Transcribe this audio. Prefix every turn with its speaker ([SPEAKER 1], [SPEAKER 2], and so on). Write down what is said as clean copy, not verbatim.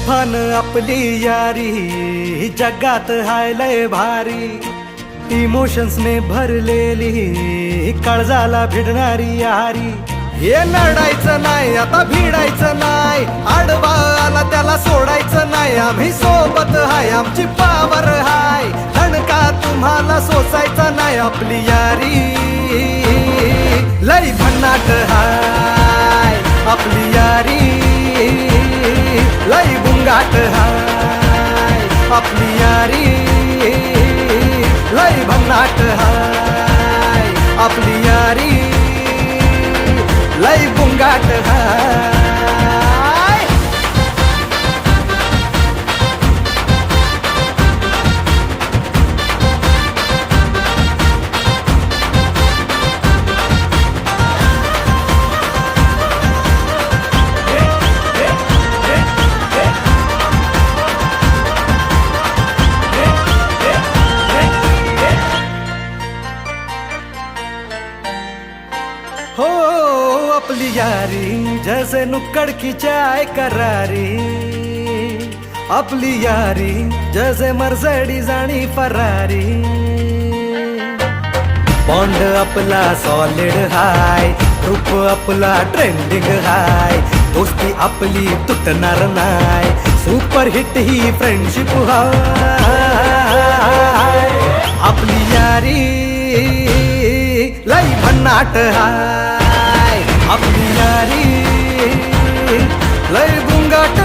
[SPEAKER 1] तुफान आपली यारी जगात हाय लय भारी, इमोशन्स ने भरलेली काळजाला भिडणारी यारी. हे लढायचं नाही आता भिडायचं नाही, आडवा आला त्याला सोडायचं नाही. आम्ही सोबत हाय आमची पावर हाय, धणका तुम्हाला सोसायचा नाही. आपली यारी लई भन्नाट हाय, आपली यारी लई बुंगाट हाय. आपली यारी लई भन्नाट हाय, आपली यारी लई बुंगाट हाय. हो अपनी यारी जैसे नुक्कड़ की चाय करारी, अपनी यारी जैसे मर्सिडीज आणि फरारी. बॉन्ड आपला सॉलिड हाय, ग्रुप आपला ट्रेंडिंग हाय, दोस्ती आपली तुटणार नाय, सुपर हिट ही फ्रेंडशिप हाय. आपली यारी लई भन्नाट हाय, आपली यारी लई बुंगाट